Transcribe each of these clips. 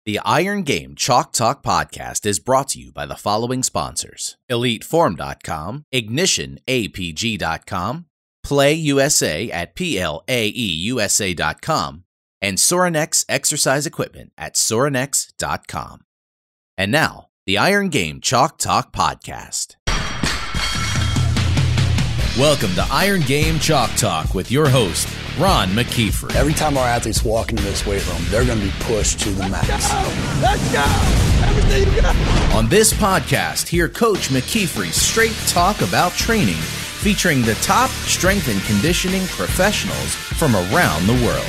The Iron Game Chalk Talk podcast is brought to you by the following sponsors: EliteForm.com, IgnitionAPG.com, Play USA at PLAEUSA.com, and Sorinex Exercise Equipment at Sorinex.com. And now, the Iron Game Chalk Talk podcast. Welcome to Iron Game Chalk Talk with your host, Ron McKeefery. Every time our athletes walk into this weight room, they're going to be pushed to the max. Let's go! Everything you got! On this podcast, hear Coach McKeefery straight talk about training, featuring the top strength and conditioning professionals from around the world.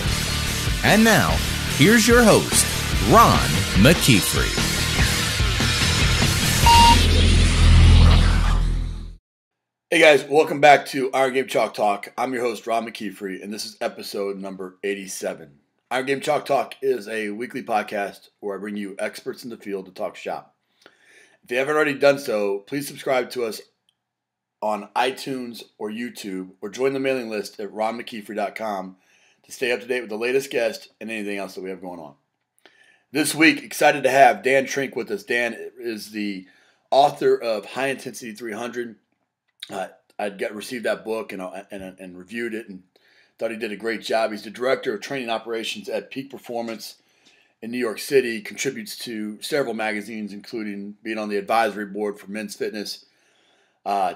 And now, here's your host, Ron McKeefery. Hey guys, welcome back to Iron Game Chalk Talk. I'm your host, Ron McKeefery, and this is episode number 87. Iron Game Chalk Talk is a weekly podcast where I bring you experts in the field to talk shop. If you haven't already done so, please subscribe to us on iTunes or YouTube, or join the mailing list at ronmckeefery.com to stay up to date with the latest guests and anything else that we have going on. This week, excited to have Dan Trink with us. Dan is the author of High Intensity 300. I'd received that book and reviewed it and thought he did a great job. He's the director of training operations at Peak Performance in New York City, contributes to several magazines, including being on the advisory board for Men's Fitness,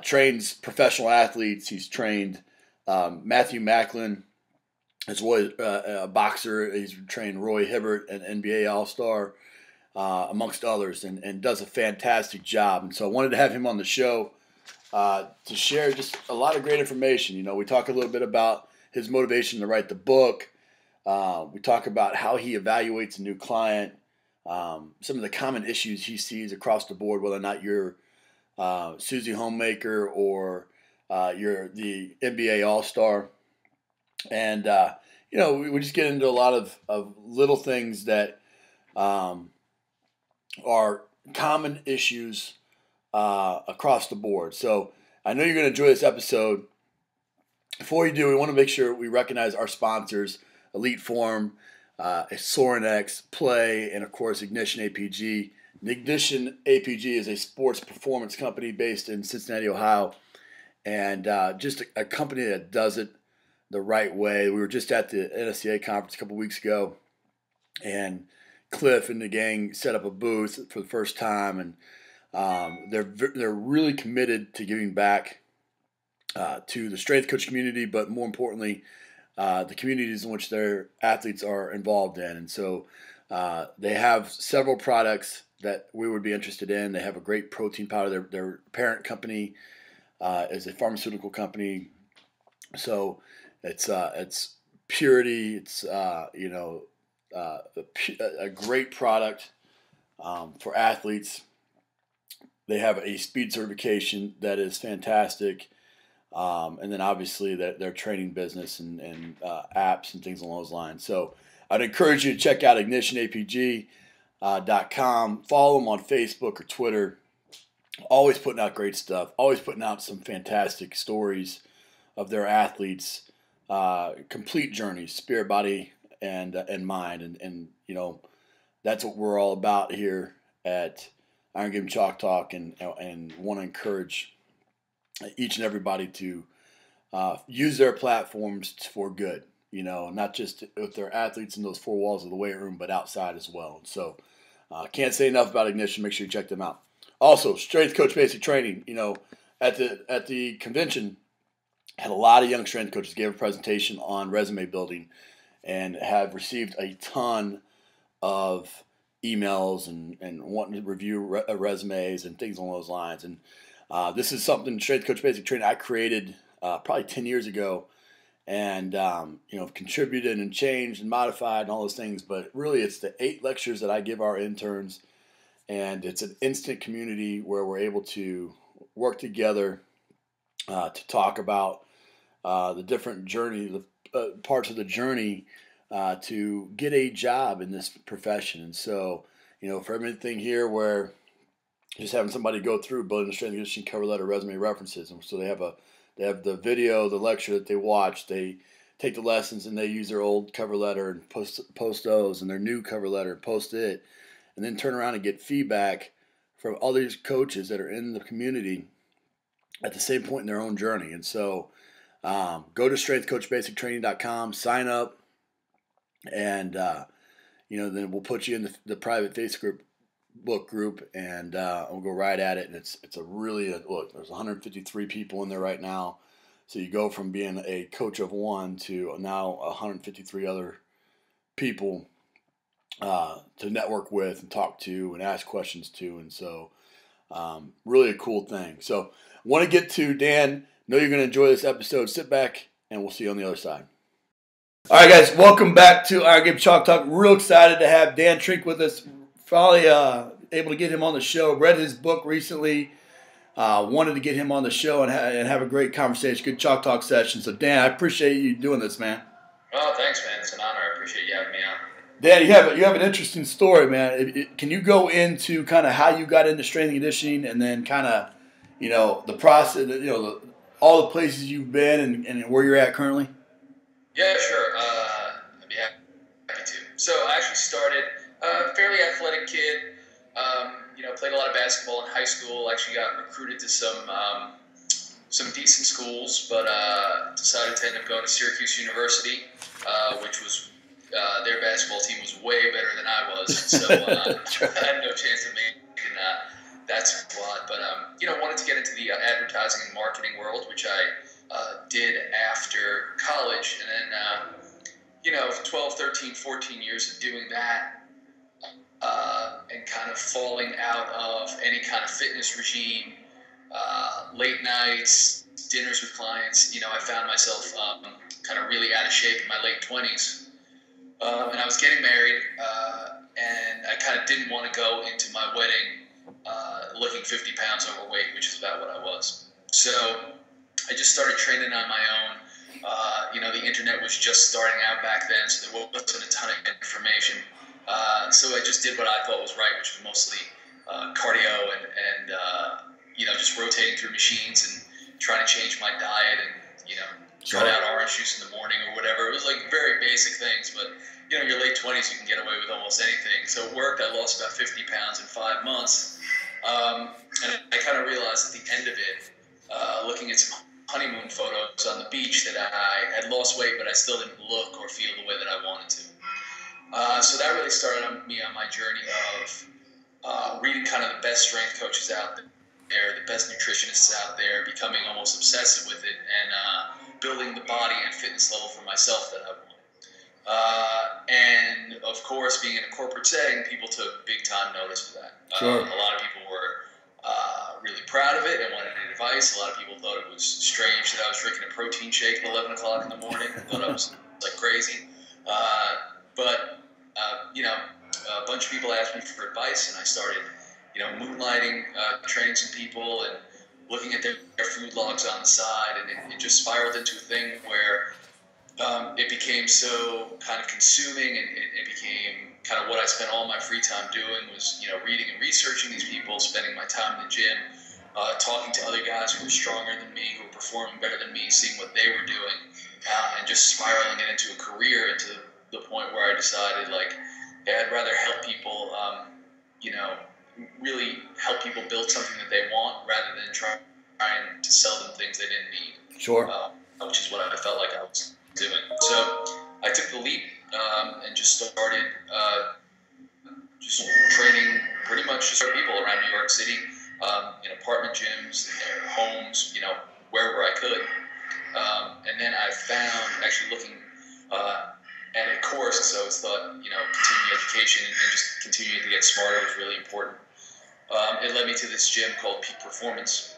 trains professional athletes. He's trained Matthew Macklin, as well as a boxer. He's trained Roy Hibbert, an NBA All-Star, amongst others, and does a fantastic job. And so I wanted to have him on the show to share just a lot of great information. You know, we talk a little bit about his motivation to write the book. We talk about how he evaluates a new client, some of the common issues he sees across the board, whether or not you're Susie Homemaker or you're the NBA All-Star. And, you know, we just get into a lot of little things that are common issues across the board. So I know you're going to enjoy this episode. Before you do, we want to make sure we recognize our sponsors: Elite Form, Sorinex, Play, and of course Ignition APG. Ignition APG is a sports performance company based in Cincinnati, Ohio, and just a company that does it the right way. We were just at the NSCA conference a couple weeks ago, and Cliff and the gang set up a booth for the first time, and they're really committed to giving back to the strength coach community, but more importantly, the communities in which their athletes are involved in. And so they have several products that we would be interested in. They have a great protein powder. Their parent company is a pharmaceutical company, so it's purity. It's a great product for athletes. They have a speed certification that is fantastic. And then obviously their training business and apps and things along those lines. So I'd encourage you to check out IgnitionAPG.com. Follow them on Facebook or Twitter. Always putting out great stuff. Always putting out some fantastic stories of their athletes. Complete journeys, spirit, body, and mind. And you know, that's what we're all about here at Iron Game Chalk Talk, and want to encourage each and everybody to use their platforms for good, you know, not just with their athletes in those four walls of the weight room, but outside as well. So can't say enough about Ignition. Make sure you check them out. Also, Strength Coach Basic Training, you know, at the convention, had a lot of young strength coaches give a presentation on resume building and have received a ton of emails and wanting to review resumes and things along those lines. And this is something, Strength Coach Basic Training, I created probably 10 years ago, and you know, contributed and changed and modified and all those things. But really, it's the 8 lectures that I give our interns, and it's an instant community where we're able to work together to talk about the different journey, the parts of the journey to get a job in this profession. And so, you know, for everything here where just having somebody go through building a strength and conditioning cover letter, resume, references, and so they have the video, the lecture that they watch, they take the lessons and they use their old cover letter and post those, and their new cover letter, post it. and then turn around and get feedback from all these coaches that are in the community at the same point in their own journey. And so go to strengthcoachbasictraining.com, sign up, and then we'll put you in the private Facebook group, and we'll go right at it. And it's a really look. There's 153 people in there right now, so you go from being a coach of one to now 153 other people to network with and talk to and ask questions to, and so really a cool thing. So want to get to Dan. Know you're going to enjoy this episode. Sit back, and we'll see you on the other side. All right, guys, welcome back to Iron Game Chalk Talk. Real excited to have Dan Trink with us. Finally able to get him on the show. Read his book recently. Wanted to get him on the show and have a great conversation, good Chalk Talk session. So, Dan, I appreciate you doing this, man. Oh, thanks, man. It's an honor. I appreciate you having me on. Dan, you have an interesting story, man. Can you go into kind of how you got into strength and conditioning, and then kind of, the process, all the places you've been and where you're at currently? Yeah, sure. I'd be happy to. So I actually started fairly athletic kid. Played a lot of basketball in high school. Actually got recruited to some decent schools, but decided to end up going to Syracuse University, which was their basketball team was way better than I was. So I had no chance of making that squad. But wanted to get into the advertising and marketing world, which I did after college, and then 12, 13, 14 years of doing that. And kind of falling out of any kind of fitness regime, late nights, dinners with clients. I found myself kind of really out of shape in my late 20s. And I was getting married, and I kind of didn't want to go into my wedding looking 50 pounds overweight, which is about what I was. So I just started training on my own. The internet was just starting out back then, so there wasn't a ton of information. So I just did what I thought was right, which was mostly cardio and just rotating through machines and trying to change my diet and, cut out orange juice in the morning or whatever. It was like very basic things, but, your late 20s, you can get away with almost anything. So it worked. I lost about 50 pounds in 5 months. And I kind of realized at the end of it, looking at some honeymoon photos on the beach, that I had lost weight, but I still didn't look or feel the way that I wanted to. So that really started me on my journey of reading kind of the best strength coaches out there, the best nutritionists out there, becoming almost obsessive with it, and building the body and fitness level for myself that I wanted. And of course, being in a corporate setting, people took big time notice of that. Sure. A lot of people were really proud of it and wanted advice. A lot of people thought it was strange that I was drinking a protein shake at 11 o'clock in the morning. Thought I was like crazy. But a bunch of people asked me for advice, and I started, moonlighting, training some people and looking at their food logs on the side, and it just spiraled into a thing where it became so kind of consuming, and it became kind of what I spent all my free time doing was, reading and researching these people, spending my time in the gym, talking to other guys who were stronger than me, who were performing better than me, seeing what they were doing, and just spiraling it into a career, into the point where I decided, I'd rather help people, really help people build something that they want rather than trying to sell them things they didn't need. Sure. Which is what I felt like I was doing. So I took the leap and just started just training pretty much just people around New York City, in apartment gyms, in their homes, wherever I could. And then I found, actually looking at a course, because I always thought, continuing education and just continuing to get smarter was really important. It led me to this gym called Peak Performance,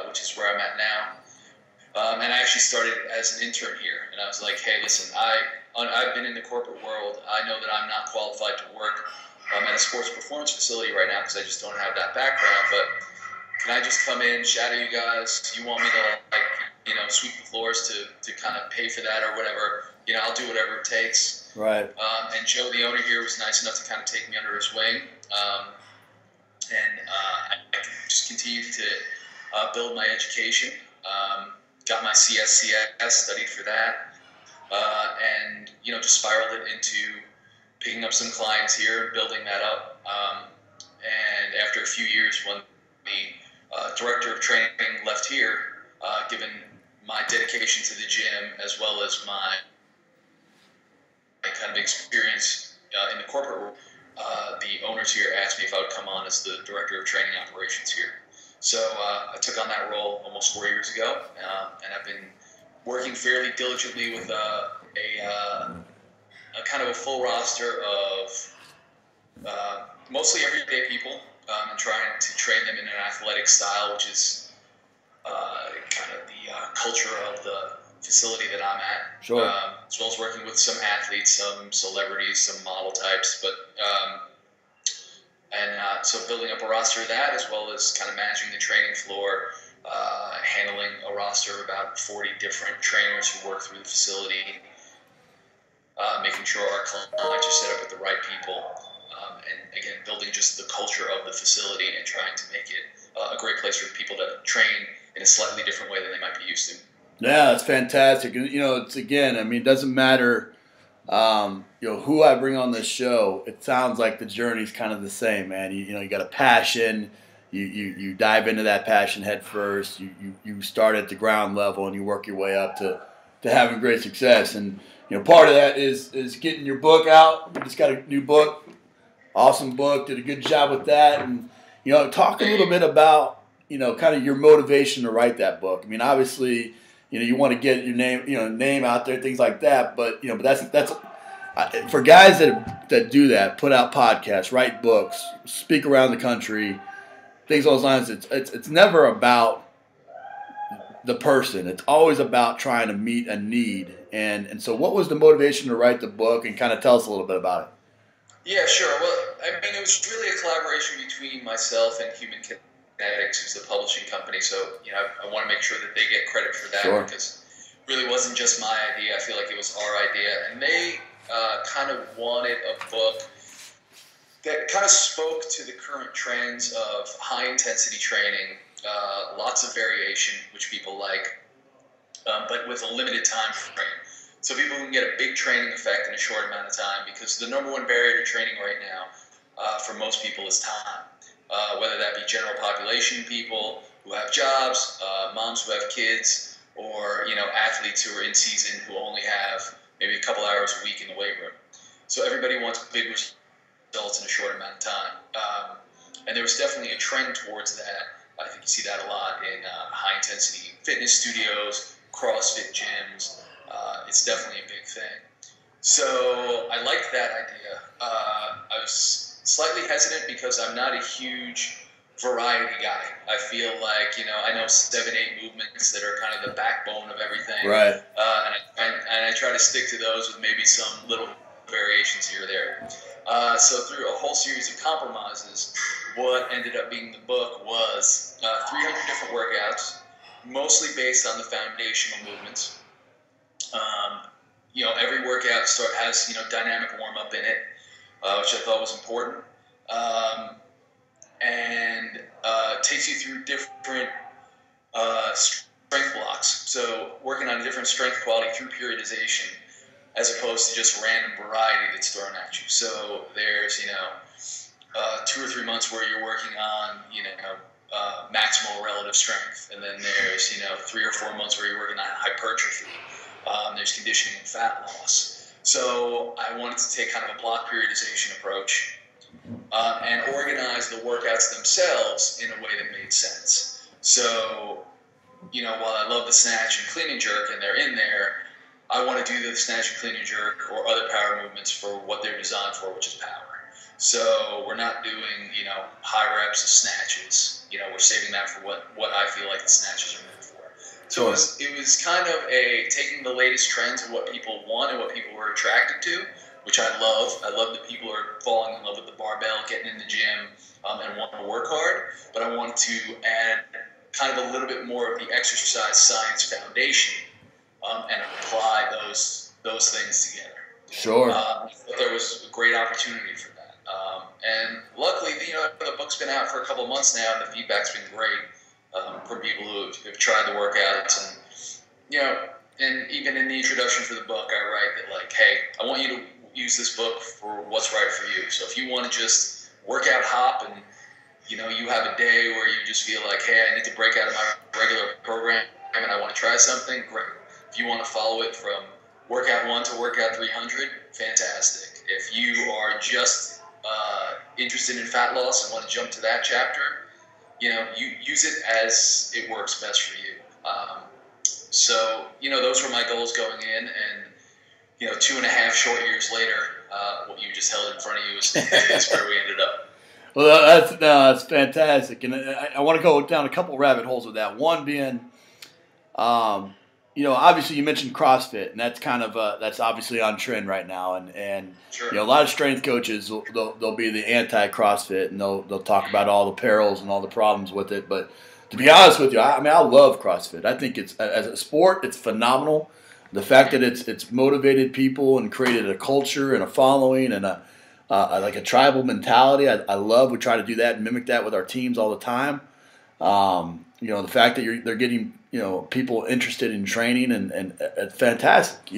which is where I'm at now. And I actually started as an intern here. And I was like, hey, listen, I've been in the corporate world. I know that I'm not qualified to work at a sports performance facility right now because I just don't have that background. But can I just come in, shadow you guys? You want me to, sweep the floors to kind of pay for that or whatever? I'll do whatever it takes. Right. And Joe, the owner here, was nice enough to kind of take me under his wing. I just continued to build my education. Got my CSCS, studied for that. And, just spiraled it into picking up some clients here, building that up. few years when the director of training left here, given my dedication to the gym as well as my kind of experience in the corporate world, the owners here asked me if I would come on as the director of training operations here. So I took on that role almost 4 years ago, and I've been working fairly diligently with a kind of a full roster of mostly everyday people, and trying to train them in an athletic style, which is kind of the culture of the facility that I'm at. Sure. As well as working with some athletes, some celebrities, some model types, but so building up a roster of that, as well as kind of managing the training floor, handling a roster of about 40 different trainers who work through the facility, making sure our clients are set up with the right people, and again, building just the culture of the facility and trying to make it a great place for people to train in a slightly different way than they might be used to. Yeah, that's fantastic. It's again, it doesn't matter, who I bring on this show. It sounds like the journey's kind of the same, man. You got a passion. You dive into that passion head first. You start at the ground level and you work your way up to having great success. And part of that is getting your book out. You just got a new book, awesome book. Did a good job with that. And talk a little bit about kind of your motivation to write that book. Obviously, you want to get your name out there, things like that. But that's for guys that do that, put out podcasts, write books, speak around the country, things along those lines. It's never about the person. It's always about trying to meet a need. And so, what was the motivation to write the book? And kind of tell us a little bit about it. Yeah, sure. Well, it was really a collaboration between myself and Human Kinetics, who's the publishing company. So, I want to make sure that they get credit for that. Sure. Because it really wasn't just my idea. I feel like it was our idea. And they kind of wanted a book that kind of spoke to the current trends of high-intensity training, lots of variation, which people like, but with a limited time frame. So people can get a big training effect in a short amount of time, because the number one barrier to training right now for most people is time. Whether that be general population people who have jobs, moms who have kids, or athletes who are in season who only have maybe a couple hours a week in the weight room. So everybody wants big results in a short amount of time. And there was definitely a trend towards that. I think you see that a lot in high-intensity fitness studios, CrossFit gyms. It's definitely a big thing. So I liked that idea. I was slightly hesitant because I'm not a huge variety guy. I feel like, I know 7-8 movements that are kind of the backbone of everything. Right. And I try to stick to those with maybe some little variations here or there. So through a whole series of compromises, what ended up being the book was 300 different workouts, mostly based on the foundational movements. Every workout has dynamic warm up in it, which I thought was important, and takes you through different strength blocks. So working on different strength quality through periodization, as opposed to just random variety that's thrown at you. So there's 2 or 3 months where you're working on maximal relative strength, and then there's 3 or 4 months where you're working on hypertrophy. There's conditioning and fat loss. So I wanted to take kind of a block periodization approach and organize the workouts themselves in a way that made sense. So, while I love the snatch and clean and jerk, and they're in there, I want to do the snatch and clean and jerk or other power movements for what they're designed for, which is power. So we're not doing, high reps of snatches. We're saving that for what I feel like the snatches are meant for. So it was kind of taking the latest trends of what people want and what people were attracted to, which I love. I love that people are falling in love with the barbell, getting in the gym, and wanting to work hard. But I wanted to add kind of a little bit more of the exercise science foundation and apply those things together. Sure. But there was a great opportunity for that. And luckily, the book's been out for a couple of months now, and the feedback's been great. From people who have tried the workouts, and and even in the introduction for the book, I write that hey, I want you to use this book for what's right for you. So if you want to just work out hop and you have a day where you just feel like, hey, I need to break out of my regular program and I want to try something, great. If you want to follow it from workout 1 to workout 300, fantastic. If you are just interested in fat loss and want to jump to that chapter, you use it as it works best for you. So those were my goals going in, and 2.5 short years later, what you just held in front of you is where we ended up. Well, that's fantastic, and I want to go down a couple rabbit holes with that. One being, obviously you mentioned CrossFit, and that's kind of that's obviously on trend right now, and sure. A lot of strength coaches they'll be the anti-CrossFit, and they'll talk about all the perils and all the problems with it. But to be honest with you, I love CrossFit. I think it's as a sport, it's phenomenal. The fact that it's motivated people and created a culture and a following and like a tribal mentality. I love. We try to do that and mimic that with our teams all the time. The fact that they're getting people interested in training and it's fantastic.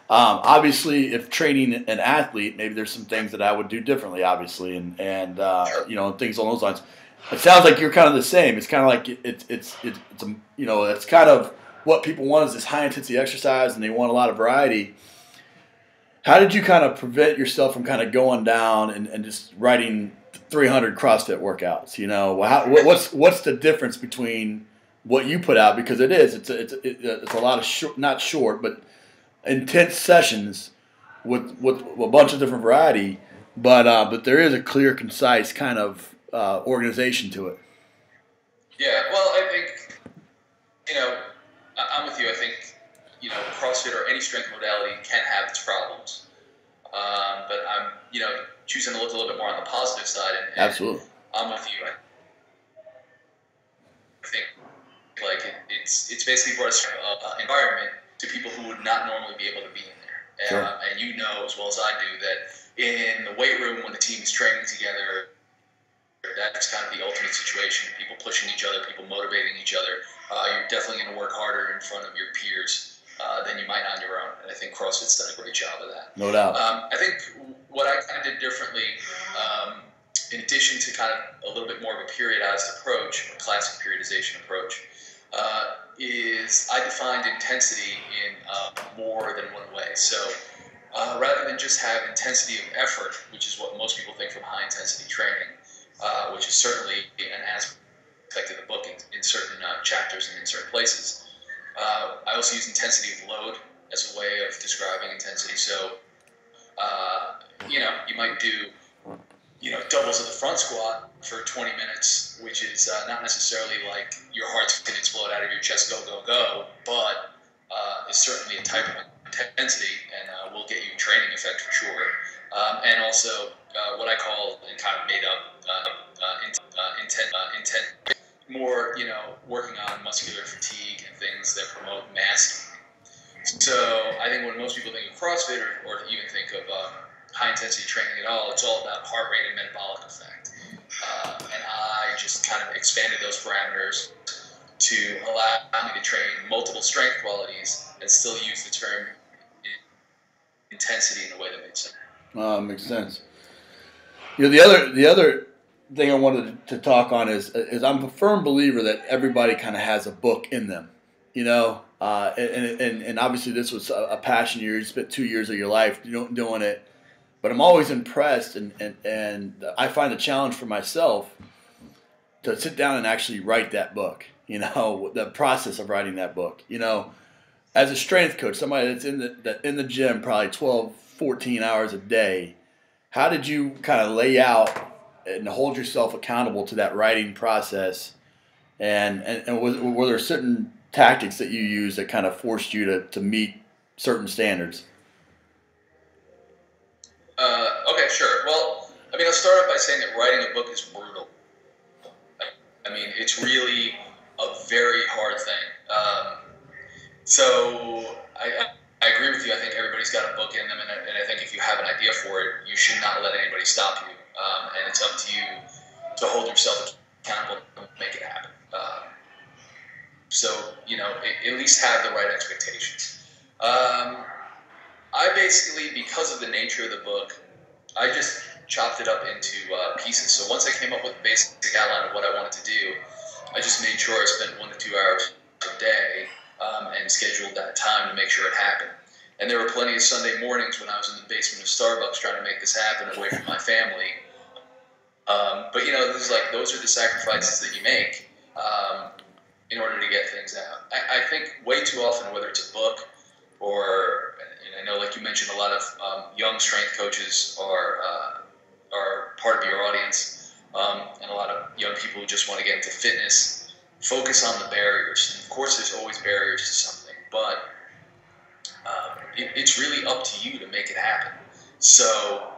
Obviously, if training an athlete, maybe there's some things that I would do differently. Obviously, and things along those lines. It sounds like you're kind of the same. It's kind of like it's kind of what people want is this high intensity exercise, and they want a lot of variety. How did you kind of prevent yourself from kind of going down and just writing 300 CrossFit workouts? What's the difference between what you put out, because it's a lot of not short but intense sessions with a bunch of different variety, but there is a clear, concise kind of organization to it. Yeah, well, I think I'm with you. I think CrossFit or any strength modality can have its problems, but I'm choosing to look a little bit more on the positive side. And absolutely, I'm with you. I think it's basically brought an environment to people who would not normally be able to be in there. Sure. And as well as I do that in the weight room when the team is training together, that's kind of the ultimate situation. People pushing each other, people motivating each other. You're definitely going to work harder in front of your peers than you might on your own. And I think CrossFit's done a great job of that. No doubt. I think what I kind of did differently, in addition to kind of a little bit more of a periodized approach, a classic periodization approach, is I defined intensity in more than one way. So rather than just have intensity of effort, which is what most people think from high intensity training, which is certainly an aspect of the book in certain chapters and in certain places. I also use intensity of load as a way of describing intensity. So, you might do, doubles of the front squat for 20 minutes, which is not necessarily like your heart's going to explode out of your chest, go, but it's certainly a type of intensity and will get you training effect for sure. And also what I call and kind of made up intent, more working on muscular fatigue and things that promote mass. So I think when most people think of CrossFit or even think of high intensity training at all, it's all about heart rate and metabolic effect. And I just kind of expanded those parameters to allow me to train multiple strength qualities and still use the term intensity in a way that makes sense. Makes sense. The other thing I wanted to talk on is I'm a firm believer that everybody kind of has a book in them, and obviously this was a passion year. You spent 2 years of your life doing it, but I'm always impressed and I find a challenge for myself to sit down and actually write that book. The process of writing that book. As a strength coach, somebody that's in the gym probably 12, 14 hours a day. How did you kind of lay out and hold yourself accountable to that writing process? And were there certain tactics that you used that kind of forced you to meet certain standards? Okay, sure. Well, I'll start off by saying that writing a book is brutal. It's really a very hard thing. So I agree with you. I think everybody's got a book in them, and I think if you have an idea for it, you should not let anybody stop you. And it's up to you to hold yourself accountable and make it happen. So, at least have the right expectations. I basically, because of the nature of the book, I just chopped it up into pieces. So once I came up with the basic outline of what I wanted to do, I just made sure I spent 1 to 2 hours a day and scheduled that time to make sure it happened. And there were plenty of Sunday mornings when I was in the basement of Starbucks trying to make this happen away from my family. But those are the sacrifices that you make in order to get things out. I think way too often, whether it's a book or, and I know, like you mentioned, a lot of young strength coaches are part of your audience, and a lot of young people who just want to get into fitness focus on the barriers. And of course, there's always barriers to something, but it's really up to you to make it happen. So,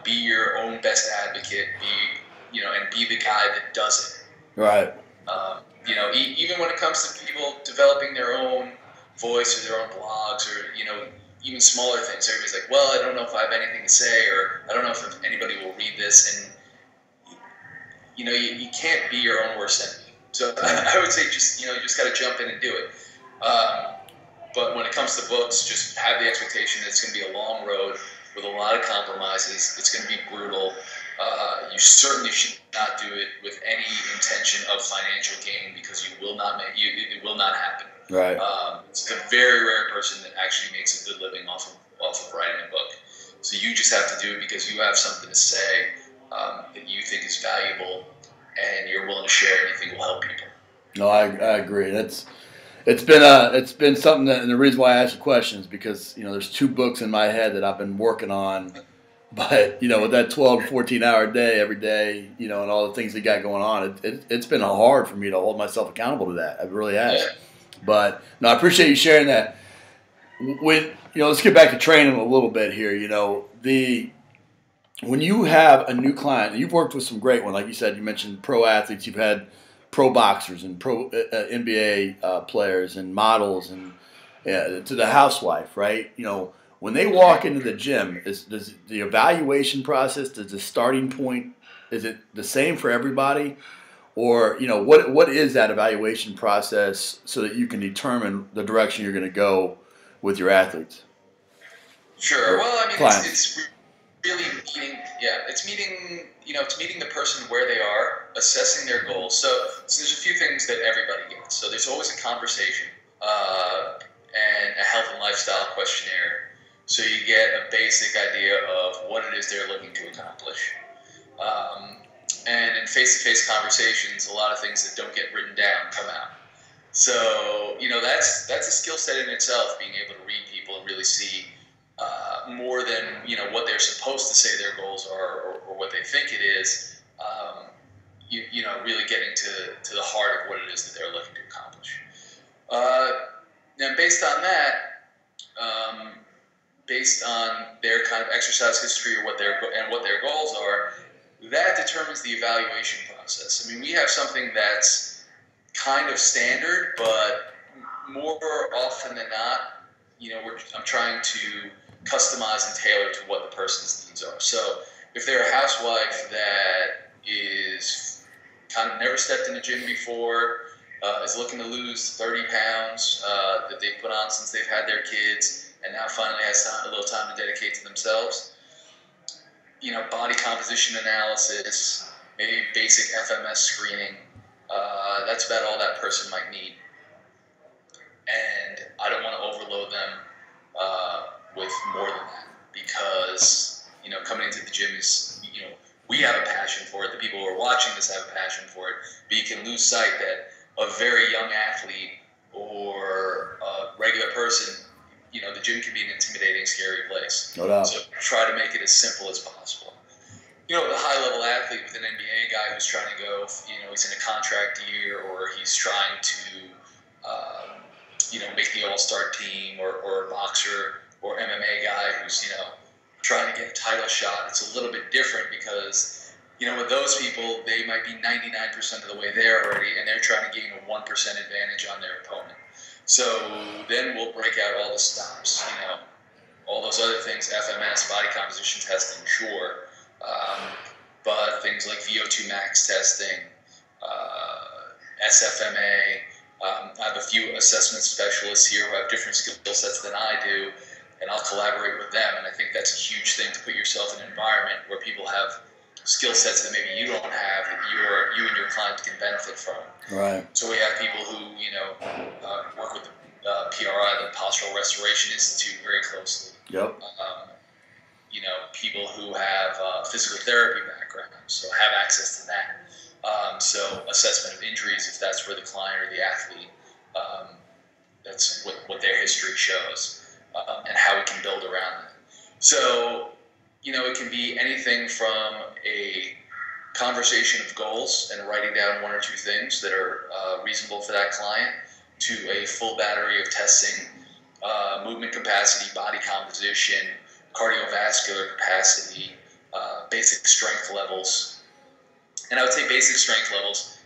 be your own best advocate, and be the guy that does it. Right. Even when it comes to people developing their own voice or their own blogs or, even smaller things, everybody's like, well, I don't know if I have anything to say, or I don't know if anybody will read this. And, you can't be your own worst enemy. So I would say you just got to jump in and do it. But when it comes to books, just have the expectation that it's going to be a long road with a lot of compromises. It's going to be brutal. You certainly should not do it with any intention of financial gain, because it will not happen. Right. It's a very rare person that actually makes a good living off of writing a book. So you just have to do it because you have something to say that you think is valuable, and you're willing to share anything will help people. No, I agree. It's been something that, and the reason why I asked the question is because, there's 2 books in my head that I've been working on, but, with that 12 to 14 hour day every day, and all the things that got going on, it's been hard for me to hold myself accountable to that. It really has. Yeah. But no, I appreciate you sharing that. Let's get back to training a little bit here. When you have a new client, you've worked with some great ones, like you said, you mentioned pro athletes, you've had pro boxers and pro NBA players and models and to the housewife, right? When they walk into the gym, does the evaluation process, does the starting point, is it the same for everybody? Or, what is that evaluation process so that you can determine the direction you're going to go with your athletes? Sure. Well, clients. It's really meeting the person where they are, assessing their goals. So there's a few things that everybody gets. So there's always a conversation and a health and lifestyle questionnaire. So you get a basic idea of what it is they're looking to accomplish. And in face-to-face conversations, a lot of things that don't get written down come out. So, that's a skill set in itself, being able to read people and really see more than, what they're supposed to say their goals are or what they think it is, really getting to the heart of what it is that they're looking to accomplish. Now, based on that, based on their kind of exercise history or what their goals are, that determines the evaluation process. We have something that's kind of standard, but more often than not, I'm trying to customize and tailor to what the person's needs are. So if they're a housewife that is kind of never stepped in the gym before, is looking to lose 30 pounds that they've put on since they've had their kids, and now finally has a little time to dedicate to themselves, body composition analysis, maybe basic FMS screening, that's about all that person might need. And I don't want to overload them with more than that, because, coming into the gym is, we have a passion for it. The people who are watching this have a passion for it. But you can lose sight that a very young athlete or a regular person, the gym can be an intimidating, scary place. No doubt. So try to make it as simple as possible. The high-level athlete with an NBA guy who's trying to go, he's in a contract year, or he's trying to, make the all-star team, or a boxer or MMA guy who's, trying to get a title shot. It's a little bit different because, with those people, they might be 99% of the way there already, and they're trying to gain a 1% advantage on their opponent. So then we'll break out all the stops, all those other things, FMS, body composition testing, sure. But things like VO2 max testing, SFMA, I have a few assessment specialists here who have different skill sets than I do, and I'll collaborate with them. And I think that's a huge thing to put yourself in an environment where people have skill sets that maybe you don't have that you and your client can benefit from. Right. So we have people who, work with the PRI, the Postural Restoration Institute, very closely. Yep. People who have physical therapy backgrounds, so have access to that. So assessment of injuries, if that's where the client or the athlete, that's what their history shows, and how we can build around that. So, it can be anything from a conversation of goals and writing down one or two things that are reasonable for that client, to a full battery of testing movement capacity, body composition, cardiovascular capacity, basic strength levels. And I would say basic strength levels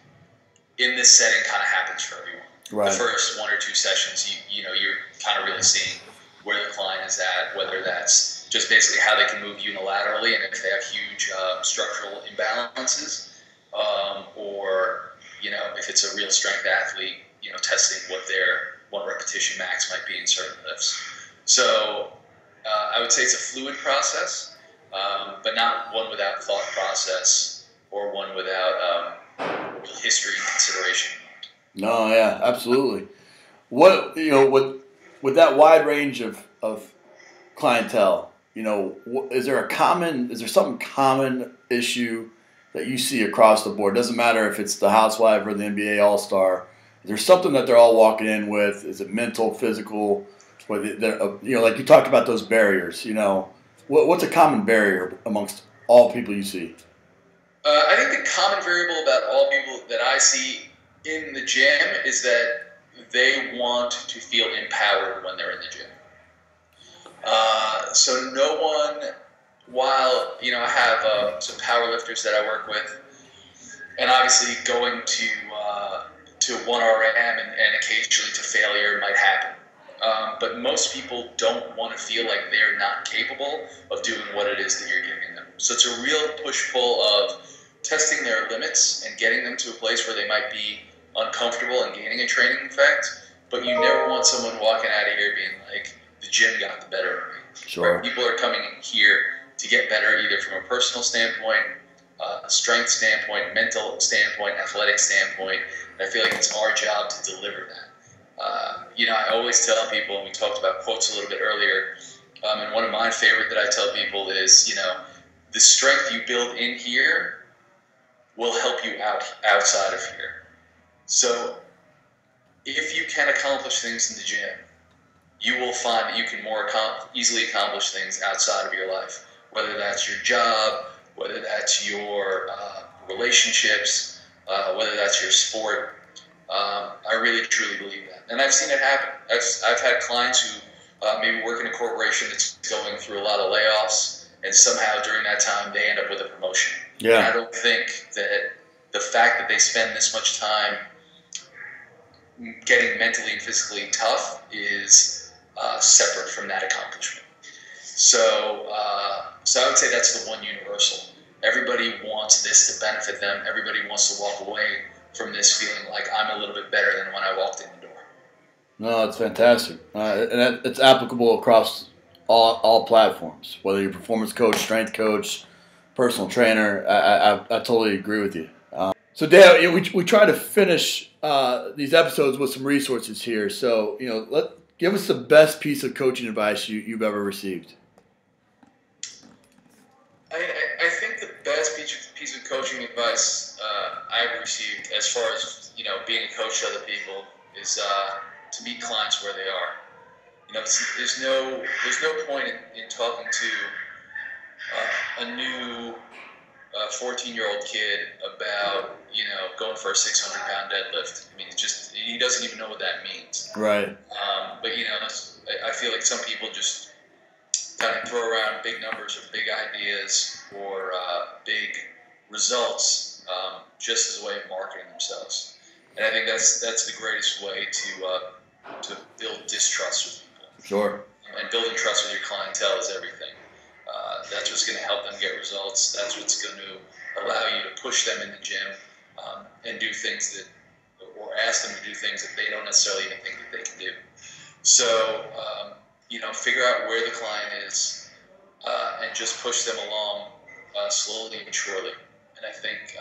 in this setting kind of happens for everyone. Right. The first one or two sessions, you're kind of really seeing where the client is at, whether that's just basically how they can move unilaterally and if they have huge structural imbalances, or, if it's a real strength athlete, testing what their one repetition max might be in certain lifts. So I would say it's a fluid process, but not one without thought process or one without history and consideration. No, yeah, absolutely. What with that wide range of clientele, is there something common issue that you see across the board? Doesn't matter if it's the housewife or the NBA All-Star. Is there something that they're all walking in with? Is it mental, physical? Like you talked about those barriers. What's a common barrier amongst all people you see? I think the common variable about all people that I see in the gym is that they want to feel empowered when they're in the gym. So no one, while, I have some power lifters that I work with, and obviously going to 1RM and occasionally to failure might happen. But most people don't want to feel like they're not capable of doing what it is that you're giving them. So it's a real push-pull of testing their limits and getting them to a place where they might be uncomfortable and gaining a training effect. But you never want someone walking out of here being like, the gym got the better of me. Sure. Right? People are coming in here to get better either from a personal standpoint, a strength standpoint, mental standpoint, athletic standpoint. And I feel like it's our job to deliver that. I always tell people, and we talked about quotes a little bit earlier, and one of my favorite that I tell people is, the strength you build in here will help you outside of here. So if you can accomplish things in the gym, you will find that you can more easily accomplish things outside of your life, whether that's your job, whether that's your relationships, whether that's your sport. I really, truly believe that. And I've seen it happen. I've had clients who maybe work in a corporation that's going through a lot of layoffs, and somehow during that time they end up with a promotion. Yeah. And I don't think that the fact that they spend this much time getting mentally and physically tough is separate from that accomplishment. So I would say that's the one universal. Everybody wants this to benefit them. Everybody wants to walk away from this feeling like I'm a little bit better than when I walked in the door. No, it's fantastic. And it's applicable across all platforms, whether you're a performance coach, strength coach, personal trainer. I totally agree with you. So, Dale, we try to finish these episodes with some resources here. So, give us the best piece of coaching advice you've ever received. I think the best piece of coaching advice I've received, as far as being a coach to other people, is to meet clients where they are. There's no point in talking to a new 14-year-old kid about going for a 600-pound deadlift. I mean, he doesn't even know what that means. Right. But I feel like some people just kind of throw around big numbers or big ideas or big results just as a way of marketing themselves. And I think that's the greatest way to build distrust with people. Sure. And building trust with your clientele is everything. That's what's going to help them get results. That's what's going to allow you to push them in the gym and do things or ask them to do things that they don't necessarily even think that they can do. So figure out where the client is, and just push them along slowly and surely. And I think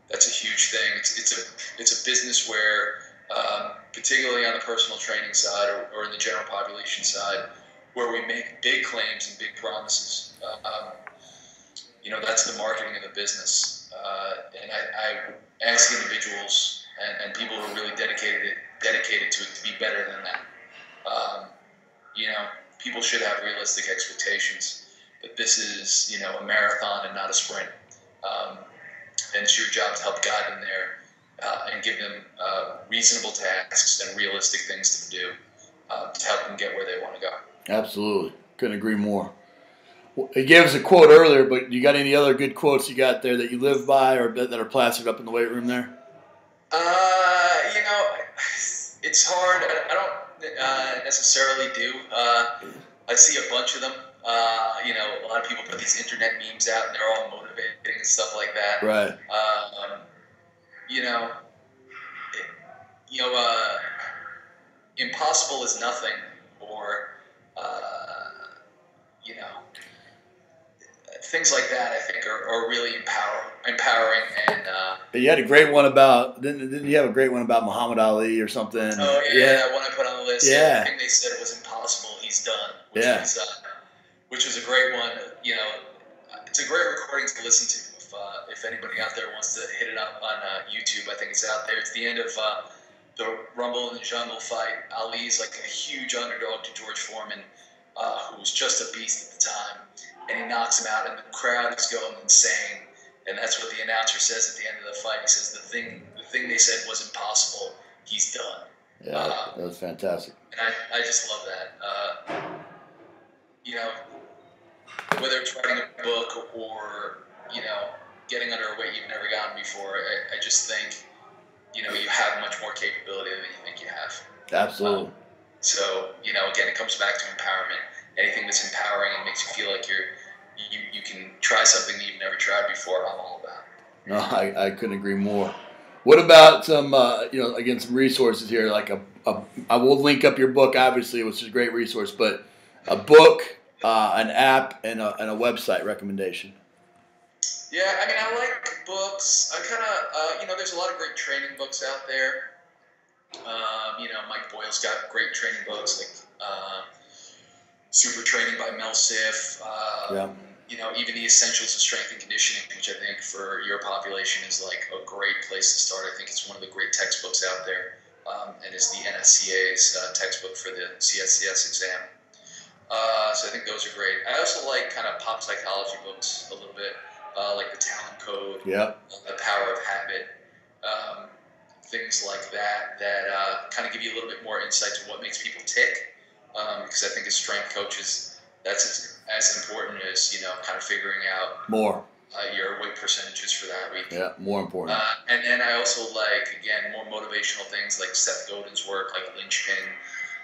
that's a huge thing. It's a business where, particularly on the personal training side or in the general population side, where we make big claims and big promises. That's the marketing of the business. And I ask individuals and people who are really dedicated to it to be better than that. People should have realistic expectations, but this is, a marathon and not a sprint. And it's your job to help guide them there and give them reasonable tasks and realistic things to do to help them get where they want to go. Absolutely. Couldn't agree more. You gave us a quote earlier, but you got any other good quotes you got there that you live by or that are plastered up in the weight room there? It's hard. I don't necessarily do. I see a bunch of them. A lot of people put these internet memes out, and they're all motivating and stuff like that. Right. Impossible is nothing, or things like that. I think are really empowering. And you had a great one about didn't you have a great one about Muhammad Ali or something? Oh yeah, that one I put on the list. Yeah. I think they said it was impossible. He's done. Which was a great one. It's a great recording to listen to. If anybody out there wants to hit it up on YouTube, I think it's out there. It's the end of the Rumble in the Jungle fight. Ali's like a huge underdog to George Foreman, who was just a beast at the time, and he knocks him out, and the crowd is going insane. And that's what the announcer says at the end of the fight. He says the thing they said was impossible. He's done. Yeah, that was fantastic. And I just love that. Whether it's writing a book or, getting under a weight you've never gotten before, I just think, you have much more capability than you think you have. Absolutely. So, again, it comes back to empowerment. Anything that's empowering and makes you feel like you can try something that you've never tried before, I'm all about. No, I couldn't agree more. What about some, again, some resources here? Like I will link up your book, obviously, which is a great resource, but a book, an app, and a website recommendation. Yeah, I like books. I kind of, there's a lot of great training books out there. Mike Boyle's got great training books, like Super Training by Mel Siff. Even the Essentials of Strength and Conditioning, which I think for your population is like a great place to start. I think it's one of the great textbooks out there, and is the NSCA's textbook for the CSCS exam. So I think those are great. I also like kind of pop psychology books a little bit, like The Talent Code, The Power of Habit, things like that kind of give you a little bit more insight to what makes people tick. Because I think as strength coaches, that's as important as, kind of figuring out more your weight percentages for that week. Yeah, more important. And then I also like, again, more motivational things like Seth Godin's work, like Linchpin,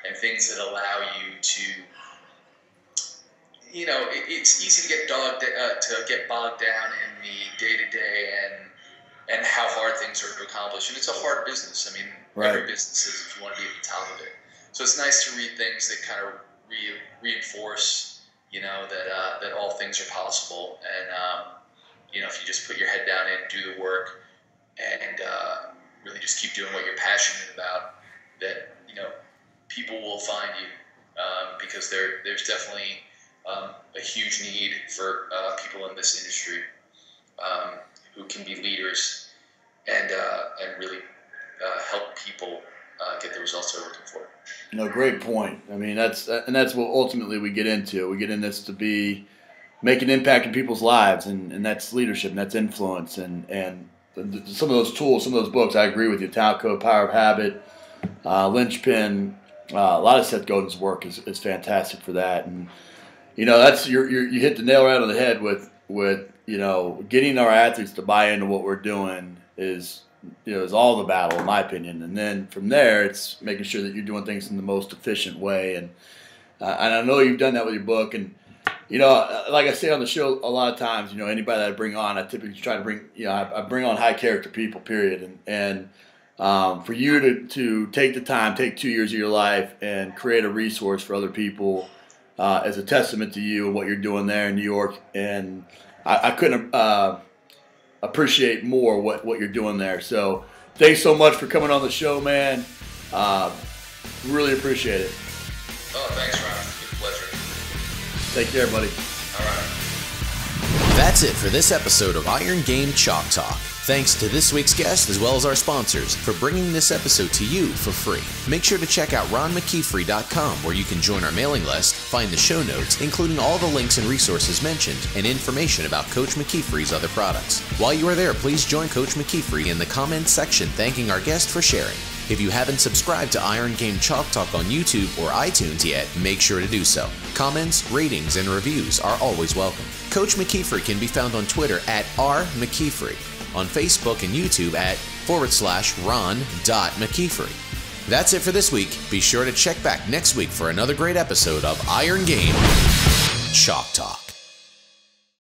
and things that allow you to, it's easy to get bogged down in the day-to-day and how hard things are to accomplish. And it's a hard business. Every business is if you want to be at the top of it. So it's nice to read things that kind of reinforce, that all things are possible. And, if you just put your head down and do the work and really just keep doing what you're passionate about, that, people will find you because there's definitely a huge need for people in this industry who can be leaders and really help people get the results they're looking for. Great point. That's what ultimately we get into. We get in this to be make an impact in people's lives, and that's leadership, and that's influence, and some of those tools, some of those books. I agree with you. Talent Code, Power of Habit, Linchpin. A lot of Seth Godin's work is fantastic for that, and that's you hit the nail right on the head with getting our athletes to buy into what we're doing is all the battle, in my opinion. And then from there, it's making sure that you're doing things in the most efficient way. And I know you've done that with your book. And, like I say on the show a lot of times, anybody that I bring on, I typically try to bring, I bring on high character people, period. And For you to take the time, take 2 years of your life and create a resource for other people is a testament to you and what you're doing there in New York. And I couldn't appreciate more what you're doing there. So thanks so much for coming on the show, man. Really appreciate it. Oh, thanks, Ron. It's a pleasure. Take care, buddy. All right. That's it for this episode of Iron Game Chalk Talk. Thanks to this week's guest as well as our sponsors for bringing this episode to you for free. Make sure to check out ronmckeefery.com where you can join our mailing list, find the show notes, including all the links and resources mentioned, and information about Coach McKeefery's other products. While you are there, please join Coach McKeefery in the comments section thanking our guest for sharing. If you haven't subscribed to Iron Game Chalk Talk on YouTube or iTunes yet, make sure to do so. Comments, ratings, and reviews are always welcome. Coach McKeefery can be found on Twitter at @RMcKeefery, on Facebook and YouTube at /Ron.McKeefery. That's it for this week. Be sure to check back next week for another great episode of Iron Game Chalk Talk.